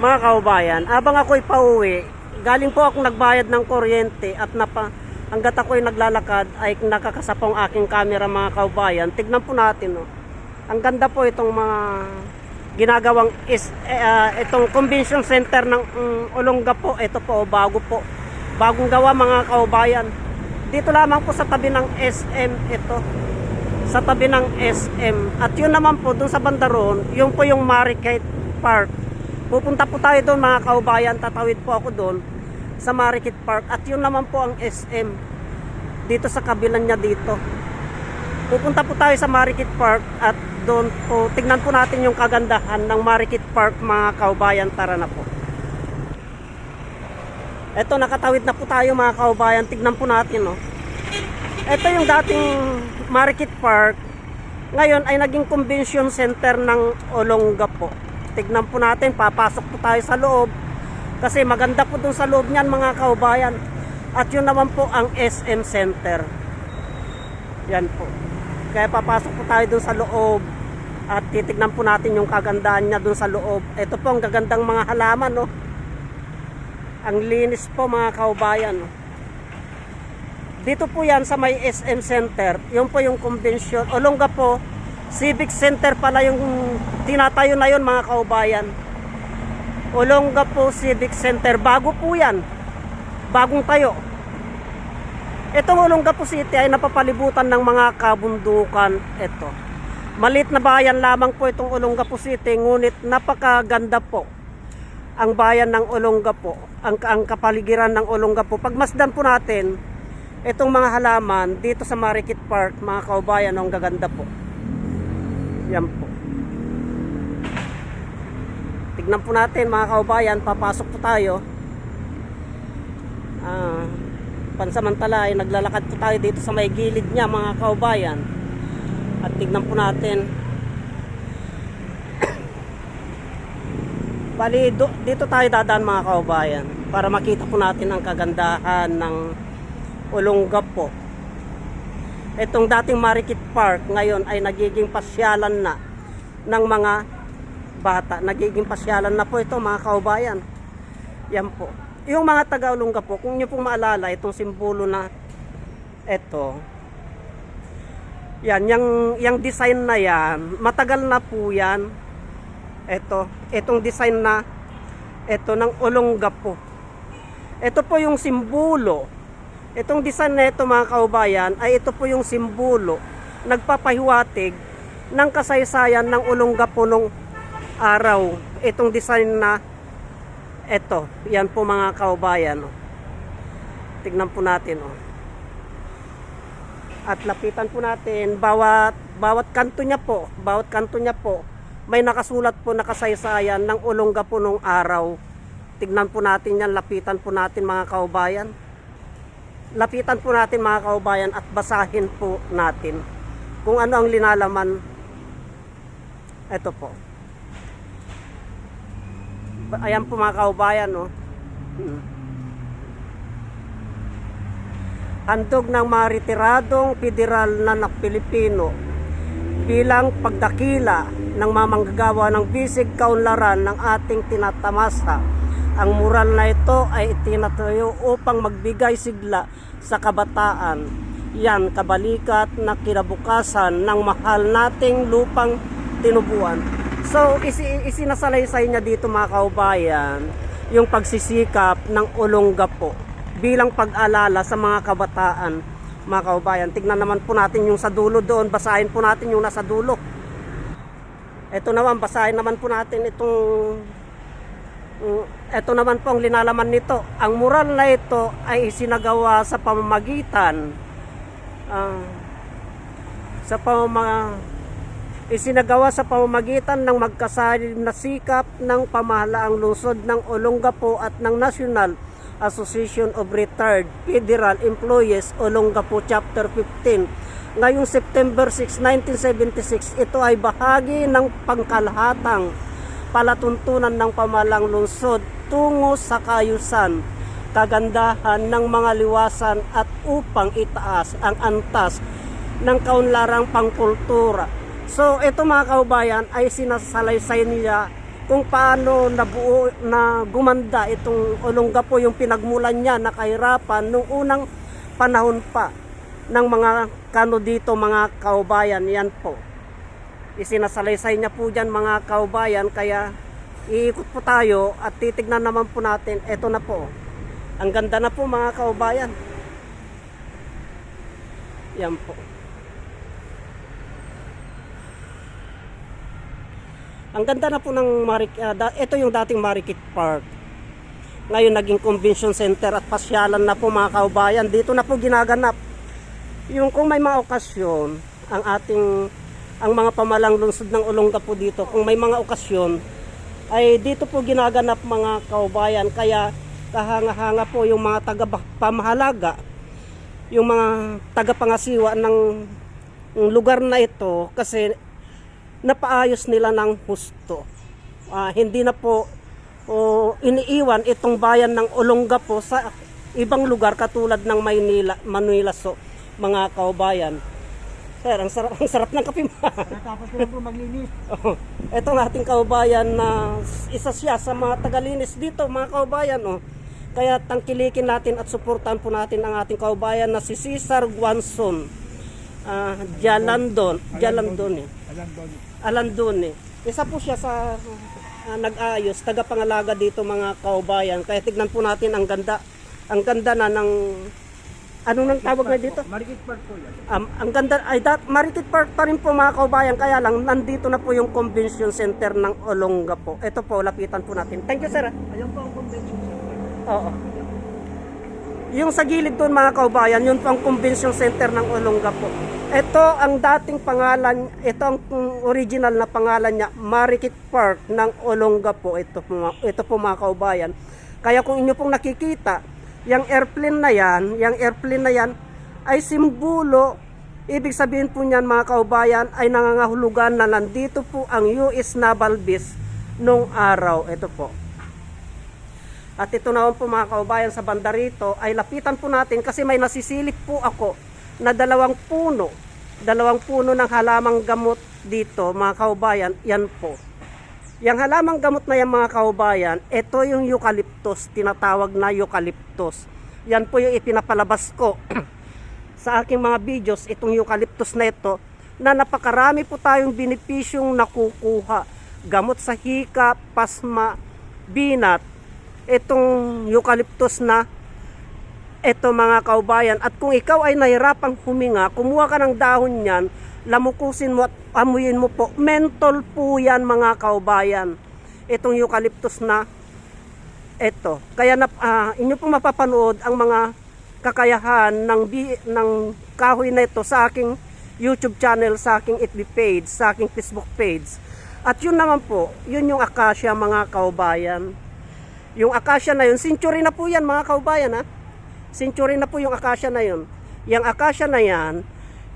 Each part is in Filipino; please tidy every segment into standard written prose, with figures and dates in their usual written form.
Mga kaubayan, abang ako'y pauwi, galing po akong nagbayad ng kuryente at hanggat ako'y naglalakad ay nakakasapong aking camera mga kaubayan. Tignan po natin, no. Ang ganda po itong mga ginagawang itong convention center ng Olongapo. Ito po, bago po. Bagong gawa mga kaubayan. Dito lamang po sa tabi ng SM ito. Sa tabi ng SM. At yun naman po, dun sa bandaron, yun po yung Marikit Park. Pupunta po tayo doon mga kaubayan, tatawid po ako doon sa Marikit Park at yun naman po ang SM dito sa kabilang niya dito. Pupunta po tayo sa Marikit Park at doon po, tignan po natin yung kagandahan ng Marikit Park mga kaubayan, tara na po. Eto, nakatawid na po tayo mga kaubayan, tignan po natin, no. Ito yung dating Marikit Park, ngayon ay naging convention center ng Olongapo. Tignan po natin, papasok po tayo sa loob kasi maganda po dun sa loob niyan mga kaubayan. At yun naman po ang SM Center. Yan po. Kaya papasok po tayo dun sa loob at titignan po natin yung kagandahan niya dun sa loob. Ito po ang gagandang mga halaman, no. Ang linis po mga kaubayan, no. Dito po yan sa may SM Center. Yun po yung convention. Olongapo Civic Center pala yung tinatayo na yun mga kaubayan. Olongapo Civic Center. Bago po yan. Bagong tayo. Itong Olongapo City ay napapalibutan ng mga kabundukan. Ito. Maliit na bayan lamang po itong Olongapo City. Ngunit napakaganda po ang bayan ng Olongapo. Ang kapaligiran ng Olongapo. Pagmasdan po natin itong mga halaman dito sa Marikit Park mga kaubayan, ang gaganda po. Yan po. Tignan po natin mga kaubayan, papasok po tayo. Pansamantala ay naglalakad po tayo dito sa may gilid niya mga kaubayan. At tignan po natin. Bali, dito tayo dadaan mga kaubayan para makita po natin ang kagandahan ng Olongapo. Itong dating Marikit Park ngayon ay nagiging pasyalan na ng mga bata. Nagiging pasyalan na po ito mga kaubayan. Yan po. Yung mga taga Olongapo, kung nyo pong maalala itong simbolo na ito. Yan, yung design na yan, matagal na po yan. Itong design na ito ng Olongapo. Ito po yung simbolo. Itong design na ito mga kaubayan ay ito po yung simbolo, nagpapahiwatig ng kasaysayan ng Olongapo nung araw. Itong design na ito, yan po mga kaubayan. Tignan po natin. At lapitan po natin, bawat kanto niya po, may nakasulat po na kasaysayan ng Olongapo nung araw. Tignan po natin yan, lapitan po natin mga kaubayan. Lapitan po natin mga kaubayan at basahin po natin kung ano ang linalaman. Ito po. Ayan po mga kaubayan, no. Handog ng mga retiradong federal na Pilipino bilang pagdakila ng mamanggagawa ng bisig kaunlaran ng ating tinatamasa. Ang mural na ito ay itinatayo upang magbigay sigla sa kabataan. Yan, kabalikat na kinabukasan ng mahal nating lupang tinubuan. So, isinasalaysay niya dito mga kaubayan yung pagsisikap ng Olongapo bilang pag-alala sa mga kabataan. Mga kaubayan, tignan naman po natin yung sa dulo doon. Basahin po natin yung nasa dulo. Ito naman, basahin naman po natin ito naman po ang linalaman nito. Ang mural na ito ay isinagawa sa pamamagitan ng magkasalin na sikap ng pamahalaang lungsod ng Olongapo at ng National Association of Retired Federal Employees Olongapo Chapter 15. Ngayong September 6, 1976, ito ay bahagi ng pangkalahatang palatuntunan ng pamahalang lungsod tungo sa kaayusan, kagandahan ng mga liwasan at upang itaas ang antas ng kaunlarang pangkultura. So ito mga kaubayan ay sinasalaysay niya kung paano nabuo na gumanda itong Olongapo, yung pinagmulan niya na kahirapan nung unang panahon pa ng mga kano dito mga kaubayan. Yan po, isinasalaysay niya po dyan mga kaubayan, kaya iikot po tayo at titignan naman po natin. Ito na po, ang ganda na po mga kaubayan. Yan po. Ang ganda na po ng ito yung dating Marikit Park. Ngayon naging convention center at pasyalan na po mga kaubayan. Dito na po ginaganap yung kung may mga okasyon ang mga pamalang lungsod ng Olongapo dito. Kung may mga okasyon ay dito po ginaganap mga kaubayan. Kaya kahanga-hanga po yung mga taga-pamahalaga, yung mga taga-pangasiwa ng lugar na ito, kasi napaayos nila ng husto. Hindi na po iniiwan itong bayan ng Olongapo sa ibang lugar katulad ng Manila. So, mga kaubayan, sir, ang sarap ng kape. Natapos ko lang po maglinis. Itong ating kaubayan na isa siya sa mga tagalinis dito mga kaubayan. Kaya tangkilikin natin at suportahan po natin ang ating kaubayan na si Cesar Guanzon. Alandone. Isa po siya sa nag-ayos, tagapangalaga dito mga kaubayan. Kaya tignan po natin ang ganda. Ang ganda na ng anong nang tawag na dito? Marikit Park po yan. Ang ganda ay Marikit Park pa rin po mga kaubayan. Kaya lang nandito na po yung convention center ng Olongapo. Ito po, lapitan po natin. Thank you, sir. Ayun po ang convention center. Oo. Yung sa gilid doon mga kaubayan, yun po ang convention center ng Olongapo. Ito ang dating pangalan, ito ang original na pangalan niya, Marikit Park ng Olongapo. Ito po mga kaubayan. Kaya kung inyo pong nakikita, yung airplane na yan ay simbolo. Ibig sabihin po niyan mga kaubayan ay nangangahulugan na nandito po ang US Naval Base nung araw. Ito po. At ito naman po mga kaubayan sa banda rito ay lapitan po natin kasi may nasisilip po ako na dalawang puno ng halamang gamot dito mga kaubayan. Yan po. Yung halamang gamot na yan mga kaubayan, ito yung eucalyptus, tinatawag na eucalyptus. Yan po yung ipinapalabas ko sa aking mga videos, itong eucalyptus na ito, na napakarami po tayong benepisyong nakukuha. Gamot sa hika, pasma, binat, itong eucalyptus na ito mga kaubayan. At kung ikaw ay nahirapang huminga, kumuha ka ng dahon niyan, lamukusin mo at amuyin mo po. Mentol po yan mga kaubayan. Itong eucalyptus na ito. Kaya inyo po mapapanood ang mga kakayahan ng kahoy na ito sa aking YouTube channel, sa aking FB page, sa aking Facebook page. At yun naman po, yun yung acacia mga kaubayan. Yung acacia na yun, century na po yan mga kaubayan ha. Century na po yung acacia na yun. Yung acacia na yan,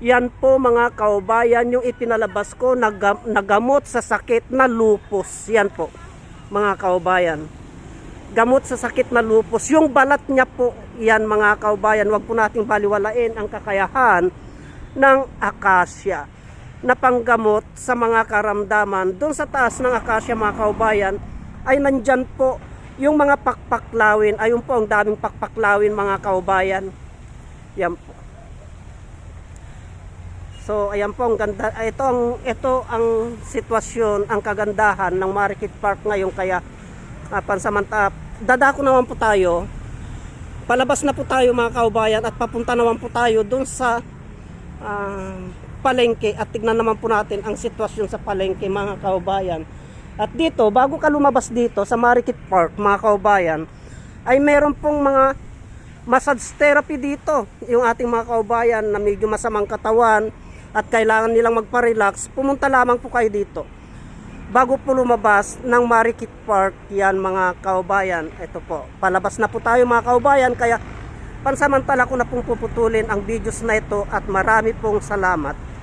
yan po mga kaubayan yung ipinalabas ko na gamot sa sakit na lupus. Yan po mga kaubayan. Gamot sa sakit na lupus. Yung balat niya po, yan mga kaubayan. Huwag po nating baliwalain ang kakayahan ng acacia na panggamot sa mga karamdaman. Doon sa taas ng acacia mga kaubayan ay nandyan po yung mga pakpaklawin. Ayun po ang daming pakpaklawin mga kaubayan. Yan po. So ayan po ang ganda. Ito ang sitwasyon, ang kagandahan ng Marikit Park ngayon. Kaya pansamantala dadako naman po tayo. Palabas na po tayo mga kaubayan at papunta naman po tayo doon sa palengke at tignan naman po natin ang sitwasyon sa palengke mga kaubayan. At dito, bago ka lumabas dito sa Marikit Park mga kaubayan, ay meron pong mga massage therapy dito. Yung ating mga kaubayan na medyo masamang katawan at kailangan nilang magpa-relax, pumunta lamang po kayo dito bago po lumabas ng Marikit Park. Yan mga kaubayan. Ito po, palabas na po tayo mga kaubayan. Kaya pansamantala ko na pong puputulin ang videos na ito at marami pong salamat.